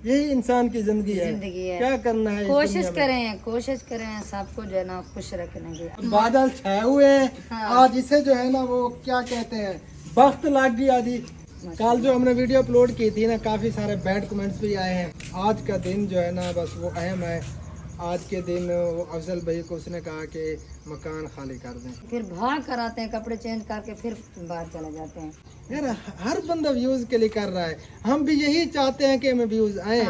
यही इंसान की जिंदगी है, क्या करना है। कोशिश करें सबको जो है ना खुश रखने की। बादल छाए हुए हैं आज, इसे जो है ना वो क्या कहते हैं, वक्त लग गया जी। कल जो हमने वीडियो अपलोड की थी ना, काफी सारे बैड कमेंट्स भी आए हैं। आज का दिन जो है ना बस वो अहम है। आज के दिन वो अफजल भाई को उसने कहा कि मकान खाली कर दें, फिर भाग कर आते हैं, कपड़े चेंज करके फिर बाहर चले जाते हैं। यार हर बंदा व्यूज के लिए कर रहा है, हम भी यही चाहते हैं कि हमें व्यूज आए,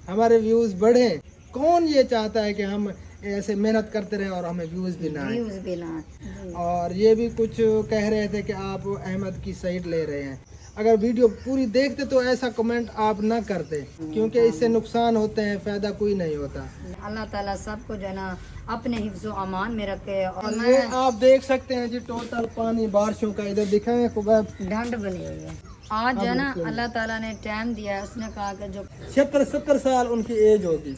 हमारे व्यूज बढ़े। कौन ये चाहता है कि हम ऐसे मेहनत करते रहे और हमें व्यूज भी ना आए। और ये भी कुछ कह रहे थे कि आप अहमद की साइड ले रहे हैं। अगर वीडियो पूरी देखते तो ऐसा कमेंट आप ना करते, क्योंकि इससे नुकसान होते हैं, फायदा कोई नहीं होता। अल्लाह ताला सबको जो है ना अपने हिफ्ज़ो अमान में रखे। और ये आप देख सकते हैं जी टोटल पानी बारिशों का, इधर दिखाएं ढंड बनी हुई है। आज जो है ना अल्लाह ताला ने टाइम दिया है, उसने कहा कि जो 70 साल उनकी एज होगी।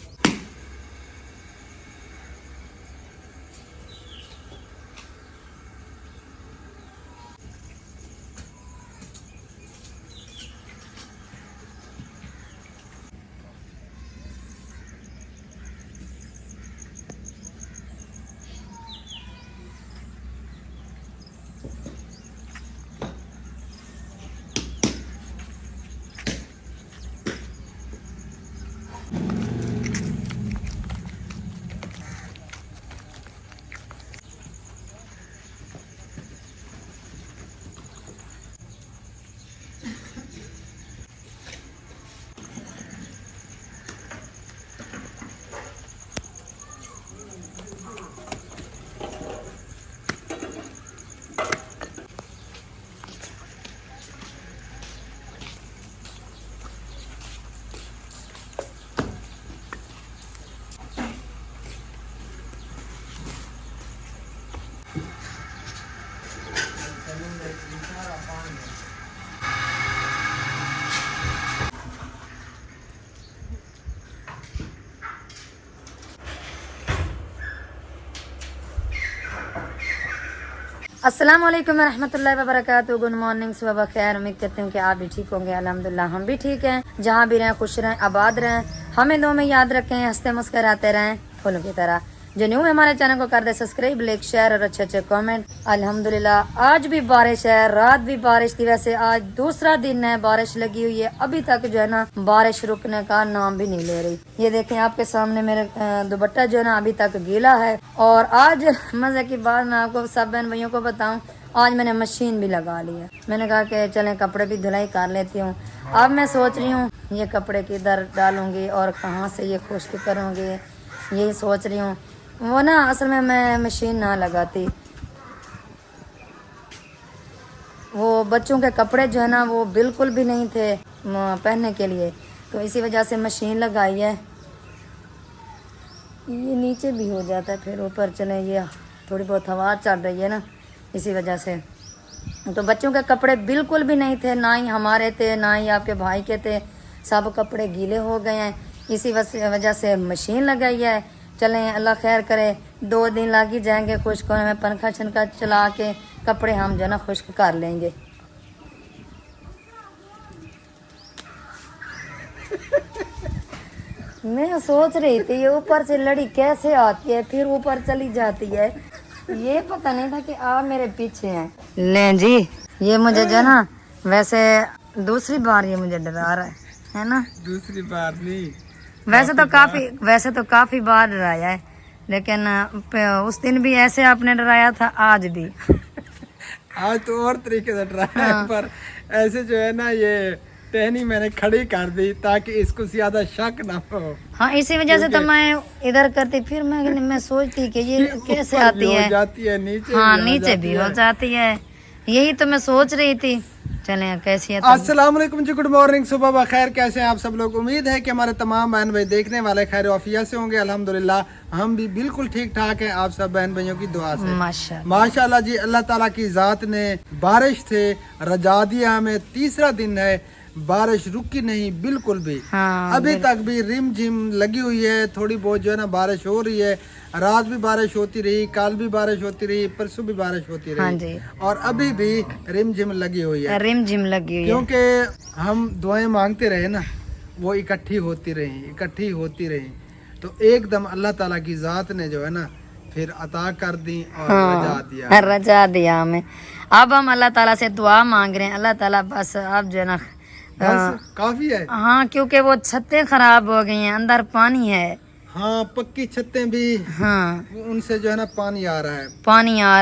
अस्सलाम वालेकुम रहमतुल्लाहि व बरकातहू। गुड मॉर्निंग, सुबह खैर। उम्मीद करते हैं कि आप भी ठीक होंगे। अल्हम्दुलिल्लाह हम भी ठीक हैं। जहाँ भी रहें खुश रहें, आबाद रहें, हमें दो में याद रखें, हंसते मुस्कराते रहें फूलों की तरह। जो न्यू है हमारे चैनल को कर दे सब्सक्राइब, लाइक, शेयर और अच्छे अच्छे कमेंट। अल्हम्दुलिल्लाह आज भी बारिश है, रात भी बारिश थी। वैसे आज दूसरा दिन है, बारिश लगी हुई है। अभी तक जो है ना बारिश रुकने का नाम भी नहीं ले रही। ये देखें आपके सामने मेरे दुपट्टा जो है ना अभी तक गीला है। और आज मजे की बात मैं आपको सब बहन भाइयों को बताऊं, आज मैंने मशीन भी लगा ली है। मैंने कहा कि चलें कपड़े भी धुलाई कर लेती हूँ। अब मैं सोच रही हूँ ये कपड़े किधर डालूंगी और कहाँ से ये खुश्क करूँगी, यही सोच रही हूँ। वो ना असल में मैं मशीन ना लगाती, वो बच्चों के कपड़े जो है ना वो बिल्कुल भी नहीं थे पहनने के लिए, तो इसी वजह से मशीन लगाई है। ये नीचे भी हो जाता है, फिर ऊपर चले, ये थोड़ी बहुत हवा चल रही है ना, इसी वजह से। तो बच्चों के कपड़े बिल्कुल भी नहीं थे, ना ही हमारे थे ना ही आपके भाई के थे। सब कपड़े गीले हो गए हैं, इसी वजह से मशीन लगाई है। चलें अल्लाह खैर करे, 2 दिन लग ही जाएंगे खुश्क होने में। पंखा छनका चला के कपड़े हम जो ना खुश्क कर लेंगे। मैं सोच रही थी ये ऊपर से लड़ी कैसे आती है फिर ऊपर चली जाती है, ये पता नहीं था कि आप मेरे पीछे हैं। ले जी, ये मुझे जो ना वैसे दूसरी बार ये मुझे डरा रहा है ना। दूसरी बार नहीं, वैसे तो काफी बार डराया है, लेकिन उस दिन भी ऐसे आपने डराया था, आज भी। आज तो और तरीके से डराया है, पर ऐसे जो है ना ये टहनी मैंने खड़ी कर दी ताकि इसको ज्यादा शक ना हो। हाँ, इसी वजह से तो मैं इधर करती, फिर मैं सोचती कि ये कैसे आती है, जाती है नीचे, हाँ नीचे भी हो जाती है। यही तो मैं सोच रही थी। चले कैसी है? अस्सलाम वालेकुम जी, गुड मॉर्निंग, सुबह बखैर। कैसे हैं आप सब लोग? उम्मीद है कि हमारे तमाम बहन भाई देखने वाले खैर वाफिया से होंगे। अल्हम्दुलिल्लाह हम भी बिल्कुल ठीक ठाक हैं, आप सब बहन भाइयों की दुआ से। माशाल्लाह जी, अल्लाह ताला की जात ने बारिश से रजा दिया हमें। तीसरा दिन है, बारिश रुकी नहीं बिल्कुल भी। अभी तक भी रिम झिम लगी हुई है, थोड़ी बहुत जो है ना बारिश हो रही है। रात भी बारिश होती रही, कल भी बारिश होती रही, परसों भी बारिश होती रही, और अभी भी रिम झिम लगी हुई है। रिम झिम लगी हुई है, क्योंकि हम दुआएं मांगते रहे ना, वो इकट्ठी होती रही तो एकदम अल्लाह ताला की ज़ात ने जो है ना फिर अता कर दी और रजा दिया हमें। अब हम अल्लाह ताला से दुआ मांग रहे हैं, अल्लाह ताला बस अब जो है ना बस काफी है। हाँ, क्योंकि वो छतें खराब हो गई हैं, अंदर पानी है। हाँ, पक्की छतें भी, हाँ, उनसे जो है ना पानी आ रहा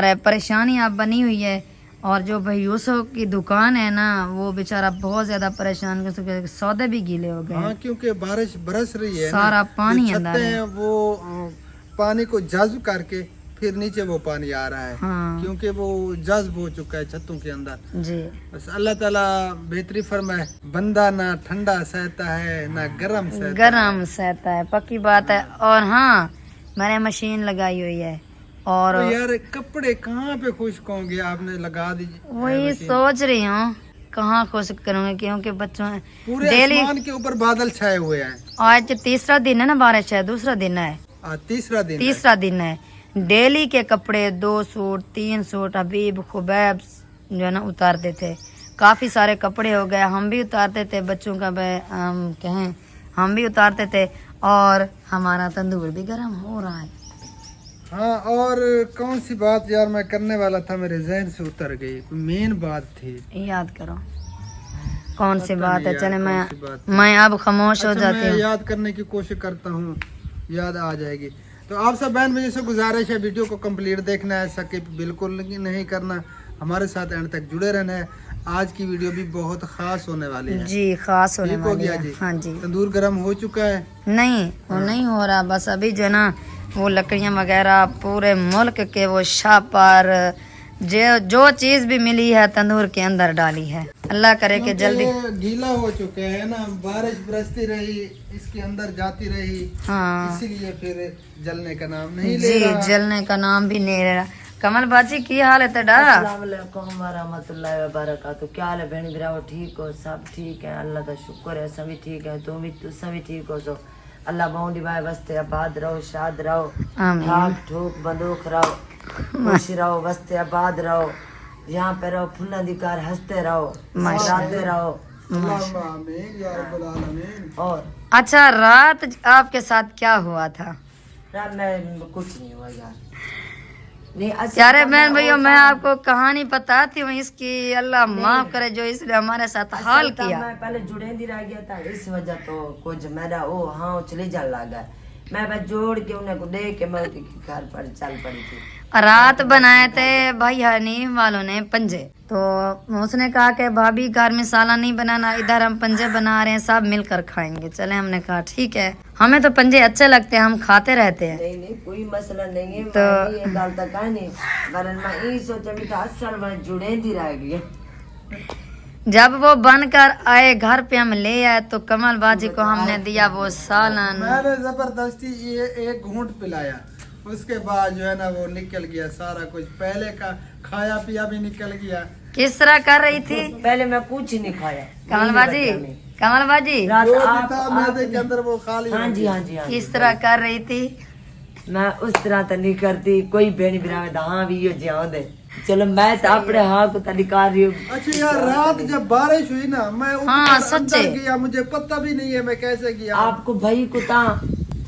है, परेशानी अब बनी हुई है। और जो भाई यूसुफ की दुकान है ना, वो बेचारा बहुत ज्यादा परेशान, क्योंकि सौदे भी गीले हो गए। हाँ, क्योंकि बारिश बरस रही है, सारा पानी जो अंदर छतें है। हैं वो पानी को जज्ब करके फिर नीचे वो पानी आ रहा है। हाँ। क्योंकि वो जज्ब हो चुका है छतों के अंदर जी। बस अल्लाह ताला बेहतरी फरमाए। बंदा ना ठंडा सहता है ना गरम सहता है, पक्की बात है। और हाँ, मैंने मशीन लगाई हुई है और तो यार कपड़े कहाँ पे खुश्क होंगे, आपने लगा दी? वही सोच रही हूँ कहाँ खुश्क करूँगी, क्योंकि बच्चों पूरे डेली आसमान के ऊपर बादल छाए हुए हैं। आज तीसरा दिन है ना, बारिश है, दूसरा दिन है, तीसरा दिन है। डेली के कपड़े 2 सूट 3 सूट हबीब खुबैब जो है ना उतारते थे। काफी सारे कपड़े हो गए, हम भी उतारते थे, बच्चों का कहें हम भी उतारते थे। और हमारा तंदूर भी गर्म हो रहा है। हाँ, और कौन सी बात यार मैं करने वाला था, मेरे जहन से उतर गई, मेन बात थी, याद करो कौन सी बात है। चले मैं मैं अब खामोश हो जाती हूँ। याद करने की कोशिश करता हूँ, याद आ जाएगी। तो आप सब बहन भाइयों से गुजारिश है, वीडियो को कंप्लीट देखना है, स्किप बिल्कुल नहीं करना, हमारे साथ एंड तक जुड़े रहना है। आज की वीडियो भी बहुत खास होने वाली है जी, खास होने वाली है जी। हाँ जी, तंदूर गर्म हो चुका है? नहीं, वो नहीं हो रहा, बस अभी जो है ना वो लकड़ियाँ वगैरह पूरे मुल्क के वो शापर जो चीज भी मिली है तंदूर के अंदर डाली है। अल्लाह करे कि जल्दी गीला हो चुके हैं ना, बारिश बरसती रही, इसके अंदर जाती रही। हाँ, इसीलिए फिर जलने का नाम नहीं ले जी, रहा। जलने का नाम भी नहीं ले रहा। कमल बाजी की हाल है तेरा? रहमतुल्लाहि व बरकातहू। क्या हाल है भेण भराओ, ठीक हो? सब ठीक है, अल्लाह का शुक्र है, सभी ठीक है। तुम भी ठीक हो? सो अल्लाह बहुंडी भाई वस्ते आबाद रहो, शाद रहो, आमीन। ठाक ठोक बंदूक रहो, खुश रहो, वस्ते आबाद रहो, यहाँ पे रहो, फुल्ला दिकार हंसते रहो, मुस्कुराते रहो। आमीन या रब्बुल आलमीन। और अच्छा, रात आपके साथ क्या हुआ था? रात में कुछ नहीं हुआ यार। नहीं, यार बहन भैया, मैं आपको कहानी बताती हूँ इसकी, अल्लाह माफ करे जो इसने हमारे साथ हाल किया। मैं पहले जुड़ेंदी रह गया था, इस वजह तो कुछ मेरा वो हाँ चले जाने लगा। मैं बस जोड़ के उन्हें को देख के मैं घर पर चल पड़ी थी। रात बनाए थे भाई हनीफ वालों ने पंजे, तो उसने कहा कि भाभी घर में साला नहीं बनाना, इधर हम पंजे बना रहे हैं, सब मिलकर खाएंगे। चले, हमने कहा ठीक है, हमें तो पंजे अच्छे लगते हैं, हम खाते रहते हैं। नहीं कोई मसला नहीं है, तो ये गल तक नहीं, वरन मैं ये सोचा भी था असल में जुड़ेंदी रह गई। जब वो बनकर आए घर पे, हम ले आए, तो कमल बाजी को हमने दिया वो सालन। मैंने जबरदस्ती ये एक घूंट पिलाया, उसके बाद जो है ना वो निकल गया सारा कुछ, पहले का खाया पिया भी निकल गया। किस तरह कर रही थी? पहले मैं कुछ नहीं खाया। कमल बाजी रात जो भी आप था मैदे के अंदर वो खाली हाँ हो जी गया। हाँ जी हाँ जी। किस तरह कर रही थी? मैं उस तरह तो नहीं करती, कोई बेनी बिरावे हाँ भी हो जाओ दे। चलो मैं तो अपने हाँ को तरीका रही हूँ। अच्छा यार, रात जब बारिश हुई ना, मैं हाँ, ऊपर सच्चे। अंदर गया, मुझे पता भी नहीं है मैं कैसे गया। आपको भाई को ता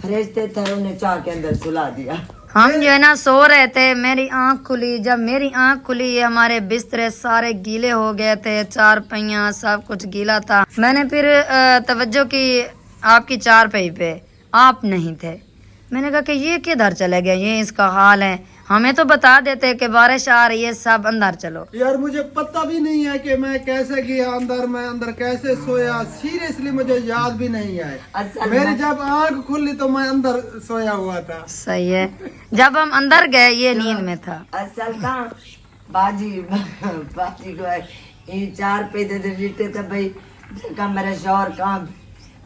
फरेश्ते थे, उन्हें चाह के अंदर सुला दिया। हम जो है ना सो रहे थे, मेरी आंख खुली। जब मेरी आंख खुली, ये हमारे बिस्तरे सारे गीले हो गए थे, चारपाइयाँ सब कुछ गीला था। मैंने फिर तवज्जो की आपकी चारपाई पे, आप नहीं थे। मैंने कहा कि ये किधर चले गए, ये इसका हाल है, हमें तो बता देते कि बारिश आ रही है, सब अंदर चलो। यार मुझे पता भी नहीं है कि मैं कैसे गया अंदर, मैं अंदर कैसे सोया, सीरियसली मुझे याद भी नहीं है। मेरी जब आंख खुली तो मैं अंदर सोया हुआ था। सही है, जब हम अंदर गए ये नींद में था। असल का बाजी को ये चार पे दे बीते थे भाई, का मेरा शौहर काम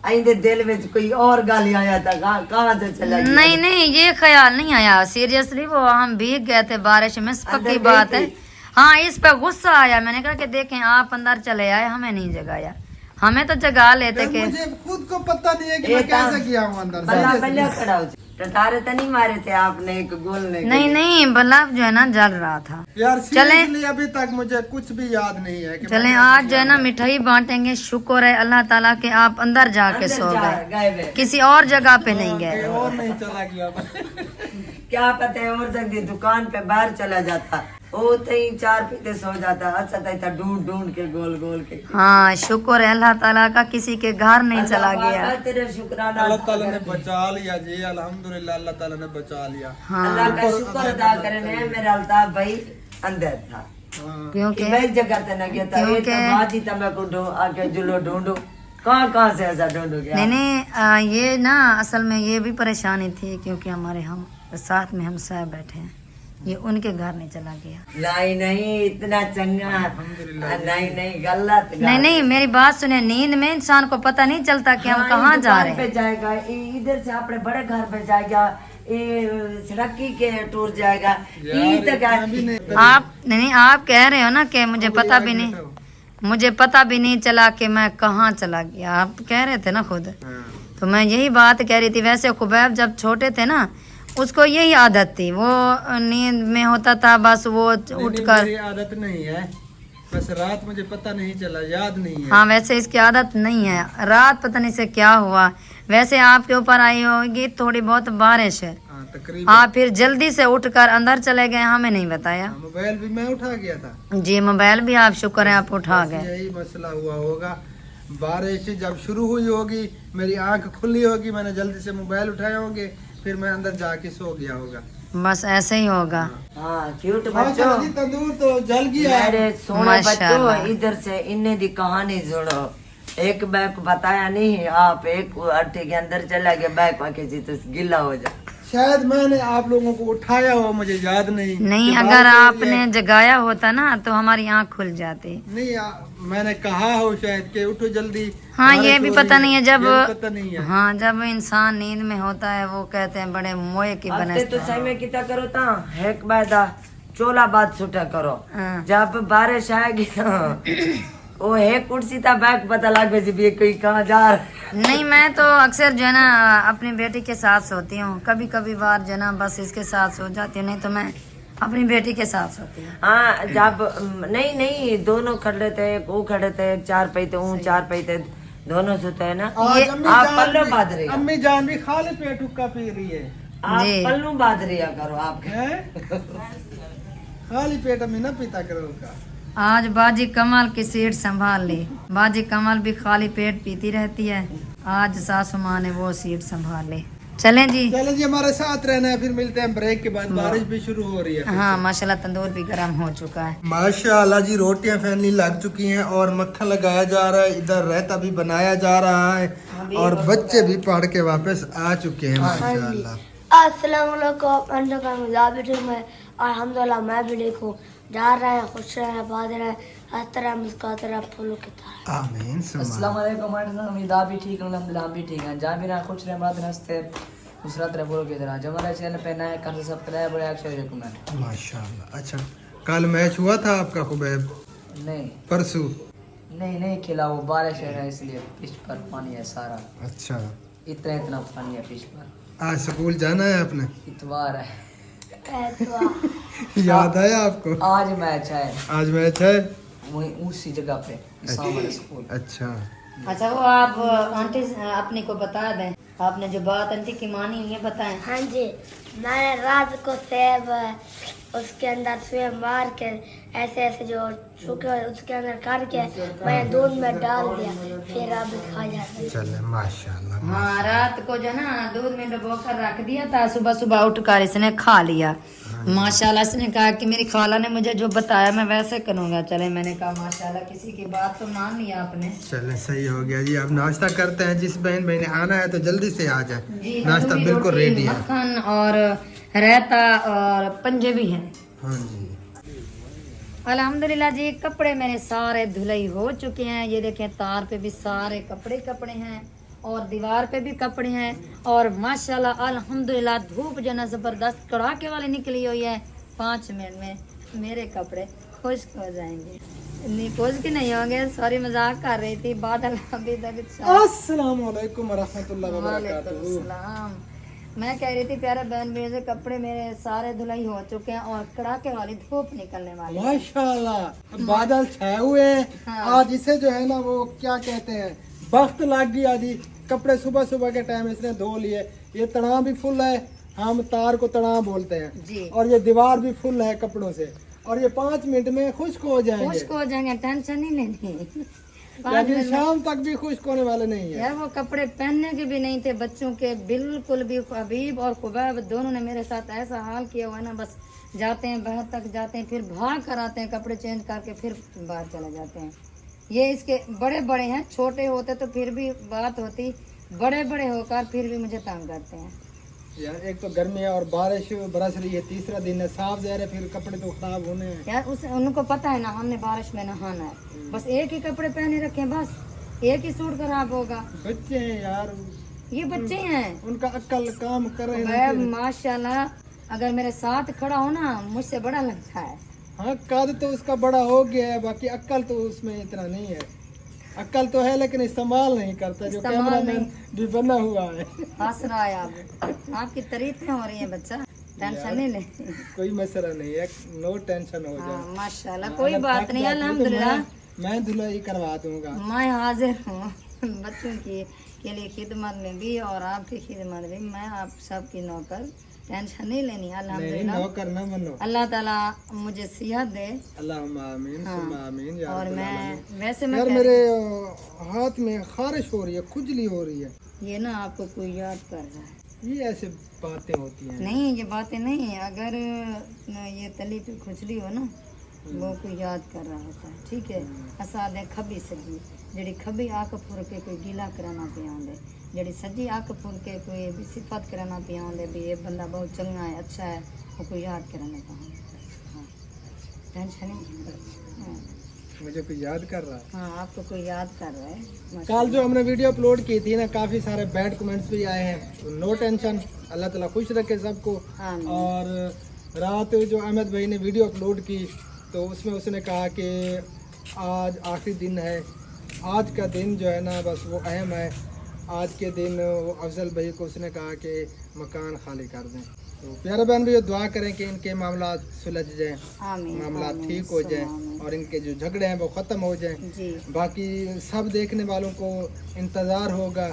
आइंदे दिल में कोई और गाली आया था, कहाँ से चला गया? नहीं, ये ख्याल नहीं आया सीरियसली, वो हम भीग गए थे बारिश में, पक्की बात है। हाँ, इस पे गुस्सा आया, मैंने कहा कि देखें आप अंदर चले आए, हमें नहीं जगाया, हमें तो जगा लेते कि मुझे खुद को पता नहीं है कि मैं कैसे गया हूँ अंदर। बल्ला बल्ला खड़ा हो टटारे तो नहीं मारे थे आपने एक गोलने के नहीं लिए? नहीं बल्ब जो है ना जल रहा था। यार चलें। सीरियसली अभी तक मुझे कुछ भी याद नहीं है कि चलें मैंने आज जो है ना मिठाई बांटेंगे। शुक्र है अल्लाह ताला के आप अंदर जाके अंदर सो गए, गए वे। किसी और जगह पे नहीं कहीं गए। और नहीं चला गया। क्या पता है और सकती दुकान पे बाहर चला जाता, वो तो ही 4 पीते सो जाता। अच्छा था ढूंढ ढूंढ के गोल गोल के। हाँ शुक्र है अल्लाह ताला का किसी के घर नहीं चला अल्लाह गया। पाक तेरे शुक्राना अल्लाह ताला ने बचा लिया जी, अल्हम्दुलिल्लाह अल्लाह ताला ने बचा लिया। हाँ अल्लाह का शुक्र अदा करने मेरा अल्ताफ भाई अंदर था हाँ। क्योंकि कि भाई जगह ते न गया था। ये तो बात ही मैं को आके जुलो ढूंढू, कहाँ से ऐसा ढूंढूंगा। नहीं नहीं ये ना असल में ये भी परेशानी थी क्योंकि हमारे हम साथ में हम सब बैठे हैं, ये उनके घर नहीं चला गया। नहीं नहीं इतना चंगा, नहीं नहीं गलत। नहीं नहीं मेरी बात सुने, नींद में इंसान को पता नहीं चलता कि हम कहाँ जा रहे पे हैं। जाएगा, इधर से अपने बड़े घर पे जाएगा, ये सड़की के टूर जाएगा, ये तक आप नहीं आप कह रहे हो ना कि मुझे पता भी नहीं, मुझे पता भी नहीं चला कि मैं कहाँ चला गया। आप कह रहे थे ना खुद, तो मैं यही बात कह रही थी। वैसे खुबैब जब छोटे थे ना उसको यही आदत थी, वो नींद में होता था बस वो उठकर। मेरी आदत नहीं है, बस रात मुझे पता नहीं चला, याद नहीं है। हाँ वैसे इसकी आदत नहीं है, रात पता नहीं से क्या हुआ। वैसे आपके ऊपर आई होगी थोड़ी बहुत बारिश है, हाँ, तकरीबन। आप फिर जल्दी से उठकर अंदर चले गए, हमें नहीं बताया। हाँ, मोबाइल भी मैं उठा गया था जी मोबाइल भी आप शुक्र है आप उठा बस गए। यही मसला हुआ होगा। बारिश जब शुरू हुई होगी, मेरी आंख खुली होगी, मैंने जल्दी से मोबाइल उठाए होंगे, फिर मैं अंदर जाके सो गया होगा। बस ऐसे ही होगा। हाँ क्यूट हाँ, बच्चों, चलो जी, तंदूर तो जल गया। मेरे सोने माशाल्लाह। बच्चों इधर से इन्हें दी कहानी सुनो। एक बैग बताया नहीं, आप एक अट्टे के अंदर चला गया, बैग पाके जी तो गिला हो जा। शायद मैंने आप लोगों को उठाया हो, मुझे याद नहीं। नहीं कि अगर बात आपने जगाया होता ना तो हमारी आँख खुल जाती। नहीं मैंने कहा हो शायद कि उठो जल्दी। हाँ बारिश ये भी हो पता रही नहीं है जब, ये भी पता नहीं है। हाँ जब इंसान नींद में होता है वो कहते हैं बड़े मोए की अब बने। तो सही में कितना करो ता एक बैदा चोला बात छुटा करो। हाँ। जब बारिश आएगी वो है कुर्सी था बैग पता लगे जी भी कोई कहाँ जा रहा है। नहीं मैं तो अक्सर जो है ना अपनी बेटी के साथ सोती हूँ, कभी कभी बार जो है ना बस इसके साथ सो जाती हूँ, नहीं तो मैं अपनी बेटी के साथ सोती हूँ। हाँ जब नहीं नहीं दोनों खड़े थे, एक वो खड़े थे, 4 पैते वो 4 पैते दोनों सोते है ना। आज अम्मी आप जान पल्लू भी- बांध रही हो। अम्मी जान भी खाली पेट हुक्का पी रही है। आप जी। पल्लू बांध रिया करो आपके। हैं? खाली पेट अम्मी ना पीता करो हुक्का। आज बाजी कमल की सीट संभाल ली, बाजी कमल भी खाली पेट पीती रहती है, आज सासू माँ ने वो सीट संभाल ली। चलें जी। चलो जी हमारे साथ रहना है, फिर मिलते हैं ब्रेक के बाद। बारिश भी शुरू हो रही है। हाँ माशाल्लाह तंदूर भी गर्म हो चुका है। माशाल्लाह जी रोटियां फैनली लग चुकी हैं और मक्खन लगाया जा रहा है, इधर रायता भी बनाया जा रहा है और बच्चे भी पढ़ के वापस आ चुके हैं माशाल्लाह। अस्सलाम वालेकुम। अल्हम्दुलिल्लाह मैं भी ठीक हूँ। जा रहे हैं, खुश रहे, आबाद रहे, हर तरह मुस्कुराते रहे, फूलों की तरह। आमीन अस्सलाम वालेकुम। उम्मीद आप भी ठीक हैं, अल्हम्दुलिल्लाह हम भी ठीक हैं। जहाँ भी ना खुश रहे, बात हंसते खुशरत रहे, बोलो की तरह। जब हमारे चैनल पे नए कर सब्सक्राइब और शेयर कमेंट। माशाल्लाह। अच्छा कल मैच हुआ था आपका खुबैब? नहीं परसों? नहीं खेला, वो बारिश है इसलिए पिच पर पानी है सारा, अच्छा इतना पानी है पिच पर। आज स्कूल जाना है आपने? इतवार है, याद आया आपको? आज मैच है, आज मैच है वहीं उसी जगह पे सामने स्कूल। अच्छा अच्छा वो आप आंटी अपनी को बता दें, आपने जो बात आंटी की मानी ये बताएं। हाँ जी, मैंने रात को सेब उसके अंदर सेब मार के ऐसे ऐसे जो सूखे उसके अंदर काट के मैंने दूध में डाल दिया, फिर आप खा जाते हैं। चले माशाल्लाह। हाँ रात को जो ना दूध में डुबो कर रख दिया था, सुबह सुबह उठकर इसने खा लिया। माशाल्लाह इसने कहा कि मेरी खाला ने मुझे जो बताया मैं वैसे करूँगा। चले मैंने कहा माशाल्लाह किसी की बात तो मान लिया आपने। चले सही हो गया जी। अब नाश्ता करते हैं, जिस बहन भाई ने आना है तो जल्दी से आ जाए। जी, नाश्ता तंदूरी बिल्कुल रोटी, रेडी है। मक्खन और रायता और पंजे भी हैं। हाँ जी अल्हम्दुलिल्लाह जी कपड़े मेरे सारे धुलाई हो चुके हैं। ये देखें तार पे भी सारे कपड़े हैं और दीवार पे भी कपड़े हैं और माशाल्लाह अल्हम्दुलिल्लाह धूप जो ना ज़बरदस्त कड़ाके वाली निकली हुई है। 5 मिनट में मेरे कपड़े खुश्क हो जाएंगे। नहीं खुश्क नहीं होंगे, सॉरी मजाक कर रही थी। बादल अभी तक अस्सलाम वालेकुम व रहमतुल्लाहि व बरकातहू। वालेकुम मैं कह रही थी प्यारे बहन भैया से कपड़े मेरे सारे धुलाई हो चुके हैं और कड़ाके वाली धूप निकलने वाली है। माशाल्लाह बादल छाए हुए हैं। हाँ। आज इसे जो है ना वो क्या कहते हैं वक्त लग गया जी। कपड़े सुबह सुबह के टाइम इसने धो लिए। ये तनाव भी फुल है, हम तार को तनाव बोलते हैं जी। और ये दीवार भी फुल है कपड़ों से और ये 5 मिनट में खुश्क हो जाएंगे। खुश्क हो जाएंगे, टेंशन नहीं लेनी। लेकिन शाम तक भी खुश्क होने वाले नहीं है। यार वो कपड़े पहनने के भी नहीं थे बच्चों के बिल्कुल भी। हबीब और खुबैब दोनों ने मेरे साथ ऐसा हाल किया हुआ है ना, बस जाते हैं बाहर तक जाते हैं, फिर भाग कर आते हैं कपड़े चेंज करके फिर बाहर चले जाते हैं। ये इसके बड़े बड़े हैं, छोटे होते तो फिर भी बात होती, बड़े बड़े होकर फिर भी मुझे तंग करते हैं। यार एक तो गर्मी है और बारिश बरस रही है, तीसरा दिन है, साफ ज़हर है, फिर कपड़े तो खराब होने हैं। यार उनको पता है ना हमने बारिश में नहाना है, बस एक ही कपड़े पहने रखे हैं, बस एक ही सूट खराब होगा। बच्चे हैं यार, ये बच्चे हैं, उनका अक्ल काम कर रहे मैं हैं। माशाल्लाह अगर मेरे साथ खड़ा हो ना मुझसे बड़ा लगता है। हाँ कद तो उसका बड़ा हो गया है, बाकी अक्ल तो उसमें इतना नहीं है। अक्ल तो है लेकिन इस्तेमाल नहीं करता, जो कैमरामैन भी बना हुआ है। हंस रहा है आपकी तारीफें हो रही हैं बच्चा, टेंशन नहीं ले। कोई मसला नहीं है, नो टेंशन हो जाए। हाँ, माशाल्लाह कोई बात नहीं, अल्हम्दुलिल्लाह मैं धुलाई करवा दूंगा। मैं हाजिर हूँ बच्चों के लिए खिदमत में भी और आपकी खिदमत में। मैं आप सबकी नौकर, टेंशन नहीं लेनी। नहीं अल्हम्दुलिल्लाह नौकर ना बनो। अल्लाह ताला मुझे सेहत दे। अल्लाहुम्मा आमीन सुम्मा आमीन या और रब्बल मैं आमीन। वैसे मैं यार मेरे हाथ में खारिश हो रही है, खुजली हो रही है। ये ना आपको कोई याद कर रहा है। ये ऐसे बातें होती हैं। नहीं ये बातें नहीं है, अगर ये तली पे खुजली हो ना वो कोई याद कर रहा होता है, ठीक है। असाद है खबी सजी जड़ी खबी आक फुर के कोई गीला कराना पे आंदे, जड़ी सजी आक फुर के कोई भी सिफत कराना पे आंदे भी ये बंदा बहुत चंगा है, अच्छा है, वो कोई याद कराने का। हाँ टेंशन नहीं। हाँ, मुझे कोई याद कर रहा है। हाँ आपको कोई याद कर रहा है। कल जो हमने वीडियो अपलोड की थी ना, काफ़ी सारे बैड कमेंट्स भी आए हैं, तो नो टेंशन, अल्लाह ताला खुश रखे सबको। आमीन। और रात जो अहमद भाई ने वीडियो अपलोड की तो उसमें उसने कहा कि आज आखिरी दिन है, आज का दिन जो है ना बस वो अहम है। आज के दिन वो अफजल भाई को उसने कहा कि मकान खाली कर दें। तो प्यारे बहन भी दुआ करें कि इनके मामला सुलझ जाएं, आमीन, मामला आमीन, ठीक हो जाएं आमीन। और इनके जो झगड़े हैं वो ख़त्म हो जाएं। जी बाकी सब देखने वालों को इंतज़ार होगा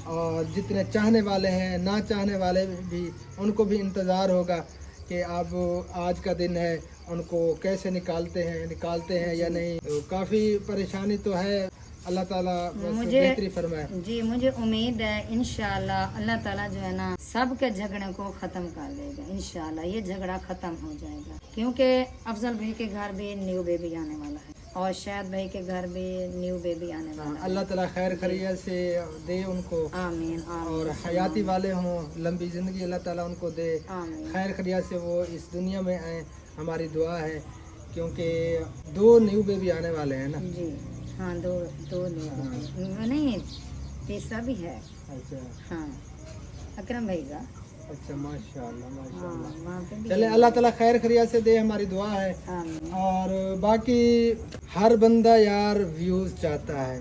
और जितने चाहने वाले हैं ना चाहने वाले भी उनको भी इंतज़ार होगा कि अब आज का दिन है, उनको कैसे निकालते हैं या नहीं। तो काफ़ी परेशानी तो है, अल्लाह ताला बस बेहतरी फरमाए। जी मुझे उम्मीद है इंशाल्लाह अल्लाह ताला जो है ना सबके झगड़े को ख़त्म कर देगा। इंशाल्लाह ये झगड़ा ख़त्म हो जाएगा, क्योंकि अफजल भाई के घर भी न्यू बेबी आने वाला है और शायद भाई के घर भी न्यू बेबी आने वाला है। अल्लाह ताला खैर खैरियत से दे उनको आमीन आमीन और हयाती वाले हों, लंबी ज़िंदगी अल्लाह ताला उनको दे, आमीन। खैर खैरियत से वो इस दुनिया में आए, हमारी दुआ है। क्योंकि 2 न्यू बेबी आने वाले हैं ना। जी हाँ दो नहीं तीसरा भी है। अच्छा हाँ अकरम भाई का। अच्छा माशाल्लाह हाँ माशाल्लाह। वहाँ पे भी चले अल्लाह ताला खैर खैरियत से दे, हमारी दुआ है। आमीन। और बाकी हर बंदा यार व्यूज़ चाहता है।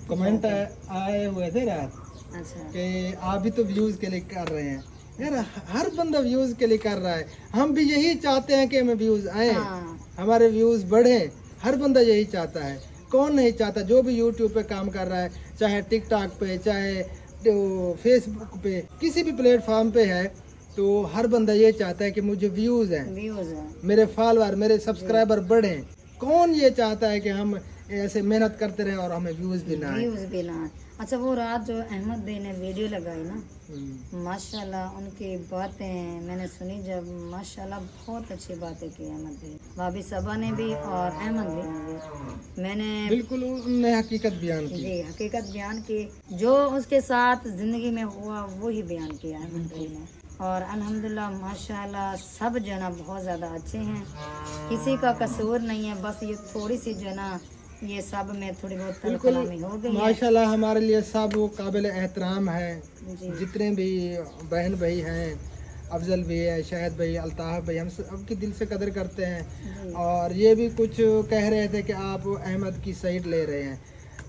कमेंट आए हुए थे रात अच्छा कि आप भी तो व्यूज़ के लिए कर रहे हैं। यार हर बंदा व्यूज़ के लिए कर रहा है, हम भी यही चाहते हैं कि हमें व्यूज़ आए, हाँ हमारे व्यूज़ बढ़े। हर बंदा यही चाहता है, कौन नहीं चाहता। जो भी यूट्यूब पे काम कर रहा है, चाहे टिकटॉक पे, चाहे फेसबुक पे, किसी भी प्लेटफॉर्म पे है, तो हर बंदा ये चाहता है कि मुझे व्यूज़ हैं, व्यूज है। मेरे फॉलोअर, मेरे सब्सक्राइबर बढ़ें। कौन ये चाहता है कि हम ऐसे मेहनत करते रहे और हमें व्यूज़ भी ना आए। व्यूज भी ना। अच्छा वो रात जो अहमद भाई ने वीडियो लगाई ना, हम्म। माशाल्लाह उनकी बातें मैंने सुनी जब, माशाल्लाह बहुत अच्छी बातें की अहमद भाई, भाभी सबा ने भी और अहमद भाई ने भी। मैंने बिल्कुल उन्होंने हकीकत बयान की। जी हकीकत बयान की, जो उसके साथ ज़िंदगी में हुआ वही बयान किया अहमद भाई ने। और अल्हम्दुलिल्लाह माशाल्लाह सब जो है ना बहुत ज़्यादा अच्छे हैं, किसी का कसूर नहीं है। बस ये थोड़ी सी जो है ना ये सब में थोड़ी बहुत तलखलामी हो गई है। माशाल्लाह हमारे लिए सब वो काबिल एहतराम है। जी जितने भी बहन भाई हैं, अफजल भी है, शाहिद भाई, अल्ताफ़ भाई, हम सबकी दिल से कदर करते हैं। जी। और ये भी कुछ कह रहे थे कि आप अहमद की साइड ले रहे हैं,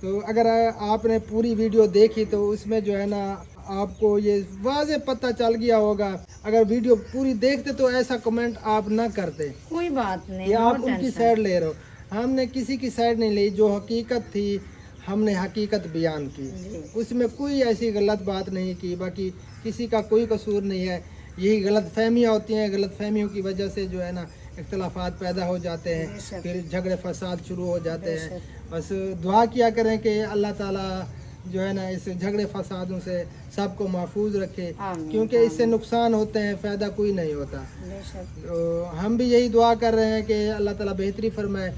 तो अगर आपने पूरी वीडियो देखी तो उसमें जो है ना आपको ये वाज़े पता चल गया होगा। अगर वीडियो पूरी देखते तो ऐसा कमेंट आप ना करते। कोई बात नहीं, ये आप उनकी साइड ले रहे हो, हमने किसी की साइड नहीं ली। जो हकीकत थी हमने हकीकत बयान की, उसमें कोई ऐसी गलत बात नहीं की। बाकी किसी का कोई कसूर नहीं है। यही गलत फहमियाँ होती हैं, गलत फहमियों की वजह से जो है ना इख्तलाफात पैदा हो जाते हैं, फिर झगड़े फसाद शुरू हो जाते हैं। बस दुआ किया करें कि अल्लाह ताला जो है ना इस झगड़े फसादों से सबको महफूज रखे, क्योंकि इससे नुकसान होते हैं, फ़ायदा कोई नहीं होता। तो हम भी यही दुआ कर रहे हैं कि अल्लाह ताला बेहतरी फरमाए,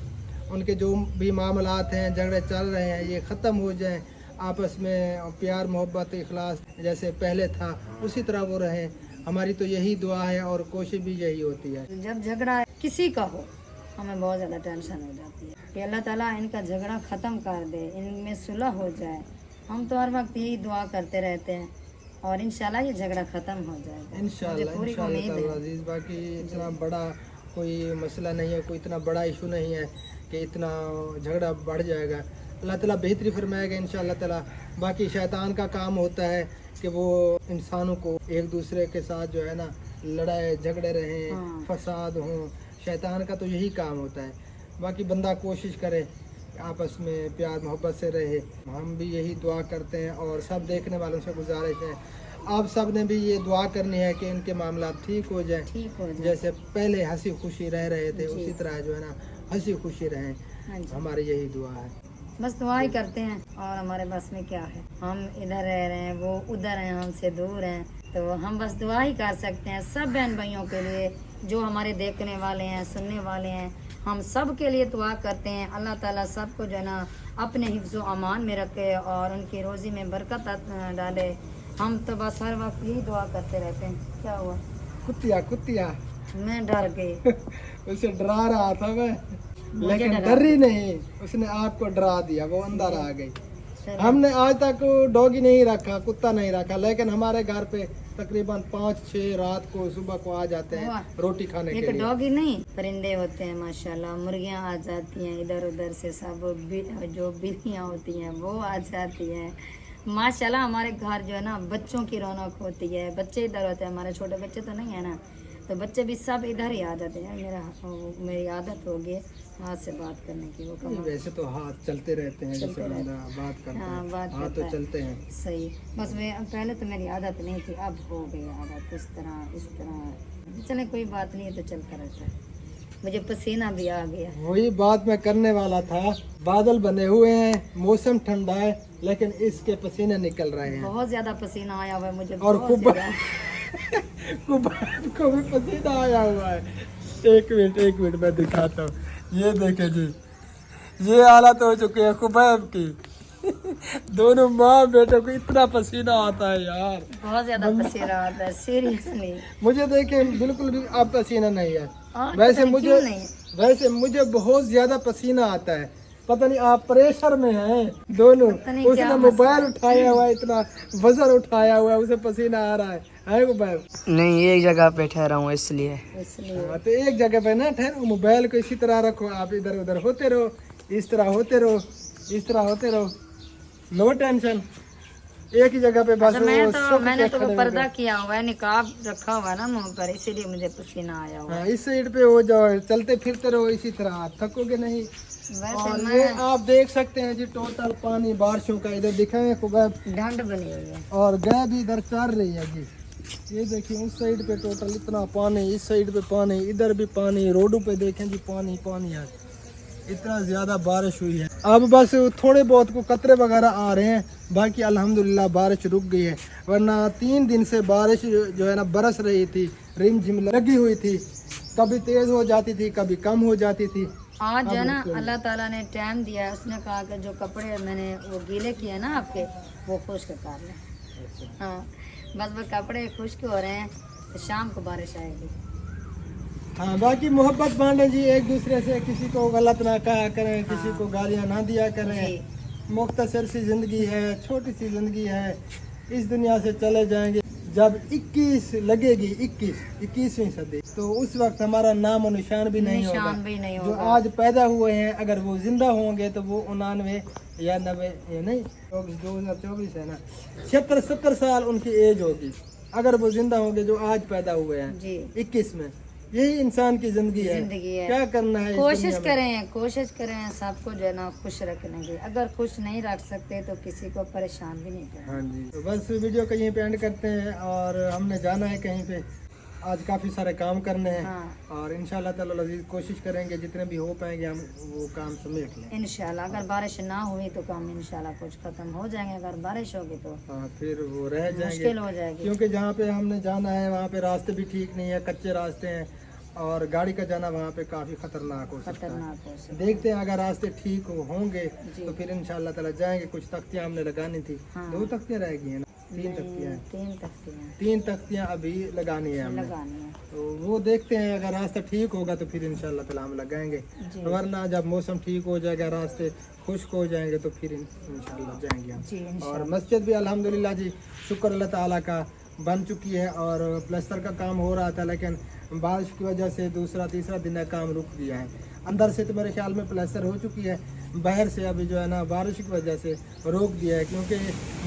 उनके जो भी मामलात हैं, झगड़े चल रहे हैं, ये ख़त्म हो जाएं, आपस में प्यार मोहब्बत इखलास जैसे पहले था उसी तरह वो रहें। हमारी तो यही दुआ है और कोशिश भी यही होती है। जब झगड़ा किसी का हो हमें बहुत ज़्यादा टेंशन हो जाती है कि अल्लाह ताला इनका झगड़ा ख़त्म कर दे, इनमें सुलह हो जाए। हम तो हर वक्त यही दुआ करते रहते हैं और इंशाल्लाह ये झगड़ा ख़त्म हो जाएगा इंशाल्लाह इंशाल्लाह अजीज। बाकी इतना बड़ा कोई मसला नहीं है, कोई इतना बड़ा इशू नहीं है कि इतना झगड़ा बढ़ जाएगा। अल्लाह ताला बेहतरी फरमाएगा इंशाल्लाह ताला। बाकी शैतान का काम होता है कि वो इंसानों को एक दूसरे के साथ जो है ना लड़ाई झगड़े रहें, फसाद हों। शैतान का तो यही काम होता है। बाकी बंदा कोशिश करे आपस में प्यार मोहब्बत से रहे। हम भी यही दुआ करते हैं और सब देखने वालों से गुजारिश है आप सब ने भी ये दुआ करनी है कि इनके मामला ठीक हो जाए, जैसे पहले हंसी खुशी रह रहे थे उसी तरह जो है ना हंसी खुशी रहें। हमारी यही दुआ है। बस दुआ ही करते हैं और हमारे बस में क्या है। हम इधर रह रहे हैं, वो उधर हैं, हमसे दूर हैं, तो हम बस दुआ ही कर सकते हैं सब बहन भाइयों के लिए जो हमारे देखने वाले हैं, सुनने वाले हैं। हम सब के लिए दुआ करते हैं अल्लाह ताला सबको जो है ना अपने हिफ्ज़ व अमान में रखे और उनकी रोज़ी में बरकत डाले। हम तो बस हर वक्त यही दुआ करते रहते हैं। क्या हुआ? कुतिया कुतिया मैं डर गई उसे डरा रहा था मैं, लेकिन डरी नहीं, उसने आपको डरा दिया, वो अंदर आ गई। हमने आज तक डॉगी नहीं रखा, कुत्ता नहीं रखा, लेकिन हमारे घर पे तकरीबन 5-6 रात को सुबह को आ जाते हैं रोटी खाने के लिए। डॉगी नहीं, परिंदे होते हैं माशाल्लाह, मुर्गियां आ जाती हैं इधर उधर से, सब जो बिल्लियां होती हैं वो आ जाती हैं माशाल्लाह। हमारे घर जो है ना बच्चों की रौनक होती है, बच्चे इधर होते हैं, हमारे छोटे बच्चे तो नहीं है ना, तो बच्चे भी सब इधर ही आ जाते हैं। मेरी आदत हो गई हाथ से बात करने की। वो वैसे तो हाथ चलते रहते हैं, जैसे बंदा बात करता है, हाथ तो चलते हैं। सही, बस मैं पहले तो मेरी आदत नहीं थी, अब हो गई आदत इस तरह। चले कोई बात नहीं है, तो चलता रहता है। मुझे पसीना भी आ गया। वही बात मैं करने वाला था, बादल बने हुए हैं, मौसम ठंडा है, लेकिन इसके पसीने निकल रहे हैं। बहुत ज्यादा पसीना आया हुआ है मुझे, और को भी पसीना आया हुआ है। एक मिनट मैं दिखाता हूँ। ये देखे जी, ये हालत हो चुकी है खुबैब की। दोनों माँ बेटों को इतना पसीना आता है यार, बहुत ज्यादा पसीना आता है सीरियसली। मुझे देखे बिल्कुल भी अब पसीना नहीं है। वैसे मुझे बहुत ज्यादा पसीना आता है। पता नहीं आप प्रेशर में हैं दोनों। उसने मोबाइल उठाया हुआ है, इतना वजन उठाया हुआ है, उसे पसीना आ रहा है मोबाइल नहीं, एक जगह पे ठहरा हूँ इसलिए। तो एक जगह पे ना ठहरो, मोबाइल को इसी तरह रखो, आप इधर उधर होते रहो, इस तरह होते रहो, नो टेंशन, एक ही जगह पे बस। मैंने तो वो पर्दा किया हुआ है, निकाब रखा हुआ है ना मुंह पर, इसीलिए मुझे पसीना आया हुआ है। इस साइड पे हो जाओ, चलते फिरते रहो इसी तरह, आप थकोगे नहीं। और ये आप देख सकते हैं जी टोटल पानी बारिशों का इधर दिखाएं, ढंड बनी हुई है और गाय भी इधर चल रही है जी। ये देखिए उस साइड पे टोटल इतना पानी, इस साइड पे पानी, इधर भी पानी, रोडों पे देखें जी पानी है, इतना ज़्यादा बारिश हुई है। अब बस थोड़े बहुत को कतरे वगैरह आ रहे हैं, बाकी अल्हम्दुलिल्लाह बारिश रुक गई है, वरना 3 दिन से बारिश जो है ना बरस रही थी, रिमझिम लगी हुई थी, कभी तेज़ हो जाती थी, कभी कम हो जाती थी। आज जो है ना अल्लाह ताला ने टाइम दिया है, उसने कहा कि जो कपड़े मैंने वो गीले किए ना आपके, वो खुश्क कर लें। हाँ, बस वो कपड़े खुश्क हो रहे हैं, तो शाम को बारिश आएगी। हाँ, बाकी मोहब्बत बांटे जी एक दूसरे से, किसी को गलत ना कहा करें, किसी को गालियाँ ना दिया करें। मुख्तसर सी ज़िंदगी है, छोटी सी ज़िंदगी है, इस दुनिया से चले जाएंगे, जब 21 लगेगी 21वीं सदी, तो उस वक्त हमारा नाम और निशान भी नहीं होगा। भी नहीं जो आज पैदा हुए हैं अगर वो जिंदा होंगे तो वो 99 या 90 या नहीं 2024 है ना, 70 साल उनकी एज होगी अगर वो जिंदा होंगे जो आज पैदा हुए हैं जी 21 में। यही इंसान की जिंदगी है, क्या करना है इस कोशिश दुनिया में? करें सबको जो है ना खुश रखने की। अगर खुश नहीं रख सकते तो किसी को परेशान भी नहीं करना। हाँ जी, तो बस वीडियो को यहीं पे एंड करते हैं और हमने जाना है कहीं पे, आज काफ़ी सारे काम करने हैं। हाँ। और इंशाल्लाह ताला अज़ीज़ कोशिश करेंगे जितने भी हो पाएंगे हम वो काम समेट लें। इंशाल्लाह अगर बारिश ना हुई तो काम इंशाल्लाह कुछ खत्म हो जाएंगे, अगर बारिश होगी तो हाँ फिर वो रह जाएंगे, मुश्किल हो जाएगी। क्योंकि जहाँ पे हमने जाना है वहाँ पे रास्ते भी ठीक नहीं है, कच्चे रास्ते हैं और गाड़ी का जाना वहाँ पे काफ़ी खतरनाक हो सकता है। खतरनाक हो सकता देखते हैं अगर रास्ते ठीक होंगे तो फिर इंशाल्लाह ताला जाएंगे। कुछ तख्तियाँ हमने लगानी थी, हाँ। 2 तख्तियाँ रह गई हैं ना, 3 तख्तियाँ हैं, 3 तख्तियाँ 3 तख्तियाँ अभी लगानी है हमने। लगानी है। तो वो देखते हैं अगर रास्ता ठीक होगा तो फिर इंशाल्लाह ताला हम लगाएंगे, वरना जब मौसम ठीक हो जाएगा रास्ते खुश्क हो जाएंगे तो फिर इंशाल्लाह जाएंगे हम। जी और मस्जिद भी अल्हम्दुलिल्लाह जी शुक्र अल्लाह ताला का बन चुकी है और प्लस्तर का काम हो रहा था, लेकिन बारिश की वजह से दूसरा तीसरा दिन काम रुक गया है। अंदर से तो मेरे ख्याल में प्लस्तर हो चुकी है, बाहर से अभी जो है ना बारिश की वजह से रोक दिया है, क्योंकि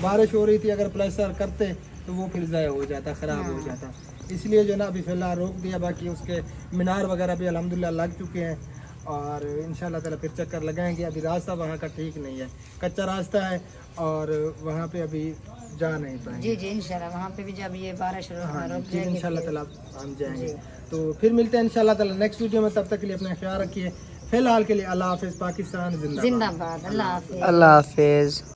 बारिश हो रही थी, अगर प्लस्तर करते तो वो फिर ज़ाया हो जाता, ख़राब हो जाता, इसलिए जो है ना अभी फ़िलहाल रोक दिया। बाकी उसके मीनार वगैरह भी अल्हम्दुलिल्लाह लग चुके हैं और इंशाल्लाह ताला फिर चक्कर लगाएंगे। अभी रास्ता वहाँ का ठीक नहीं है, कच्चा रास्ता है और वहाँ पे अभी जा नहीं पाएंगे। जी इंशाल्लाह वहाँ पे भी जब ये बारिश रुक हाँ रुक फिर जाएगी इंशाल्लाह ताला हम जाएंगे। तो फिर मिलते हैं इंशाल्लाह ताला नेक्स्ट वीडियो में, तब तक के लिए अपना ख्याल रखिए। फिलहाल के लिए अल्लाह हाफिज़, पाकिस्तान जिंदाबाद। जिंदाबाद। अल्लाह हाफिज़। अल्लाह हाफिज़।